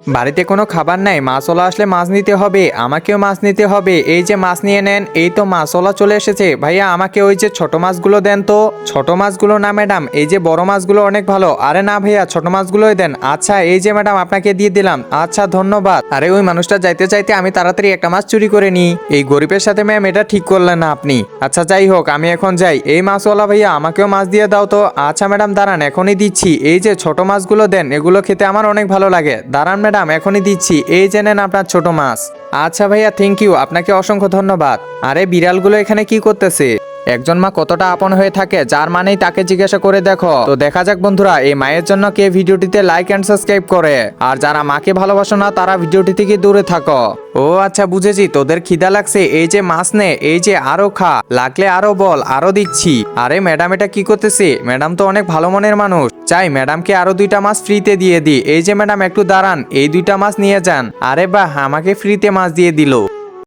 বাড়িতে কোনো খাবার নাই, মাছওয়ালা আসলে মাছ নিতে হবে, আমাকেও মাছ নিতে হবে। এই যে মাছ নিয়ে নেন, এই তো মাছওয়ালা চলে এসেছে। ভাইয়া আমাকে ওই যে ছোট মাছগুলো দেন তো। ছোট মাছগুলো না ম্যাডাম, এই যে বড় মাছগুলো অনেক ভালো। আরে না ভাইয়া, ছোট মাছগুলোই দেন। আচ্ছা এই যে ম্যাডাম আপনাকে দিয়ে দিলাম। আচ্ছা ধন্যবাদ। আরে ওই মানুষটা যাইতে চাইতে আমি তাড়াতাড়ি একটা মাছ চুরি করে নিই। এই গরিবের সাথে ম্যাম এটা ঠিক করলেন না আপনি। আচ্ছা যাই হোক, আমি এখন যাই। এই মাছওয়ালা ভাইয়া আমাকেও মাছ দিয়ে দাও তো। আচ্ছা ম্যাডাম দাঁড়ান, এখনই দিচ্ছি। এই যে ছোট মাছগুলো দেন, এগুলো খেতে আমার অনেক ভালো লাগে। দাঁড়ান ম্যাডাম, এখনই দিচ্ছি। এই যে নেন আপনার ছোট মাছ। আচ্ছা ভাইয়া, থ্যাংক ইউ, আপনাকে অসংখ্য ধন্যবাদ। আরে বিড়ালগুলো এখানে কি করতেছে? একজন মা কতটা আপন হয়ে থাকে, যার মানেই তাকে জিজ্ঞাসা করে দেখো। তো দেখা যাক বন্ধুরা, এই মায়ের জন্য কে ভিডিওটিতে লাইক এন্ড সাবস্ক্রাইব করে। আর যারা মাকে ভালোবাসো না, তারা ভিডিওটি থেকে দূরে থাকো। ও আচ্ছা বুঝেছি, তোদের খিদা লাগছে। এই যে মাছ নে, এই যে আরো খা, লাগলে আরো বল, আরো দিচ্ছি। আরে ম্যাডাম এটা কি করতেছে? ম্যাডাম তো অনেক ভালো মনের মানুষ। চাই ম্যাডামকে আরো 2টা মাছ ফ্রিতে দিয়ে দিই। এই যে ম্যাডাম একটু দাঁড়ান, এই 2টা মাছ নিয়ে যান। আরে বাহ, আমাকে ফ্রিতে মাছ দিয়ে দিল।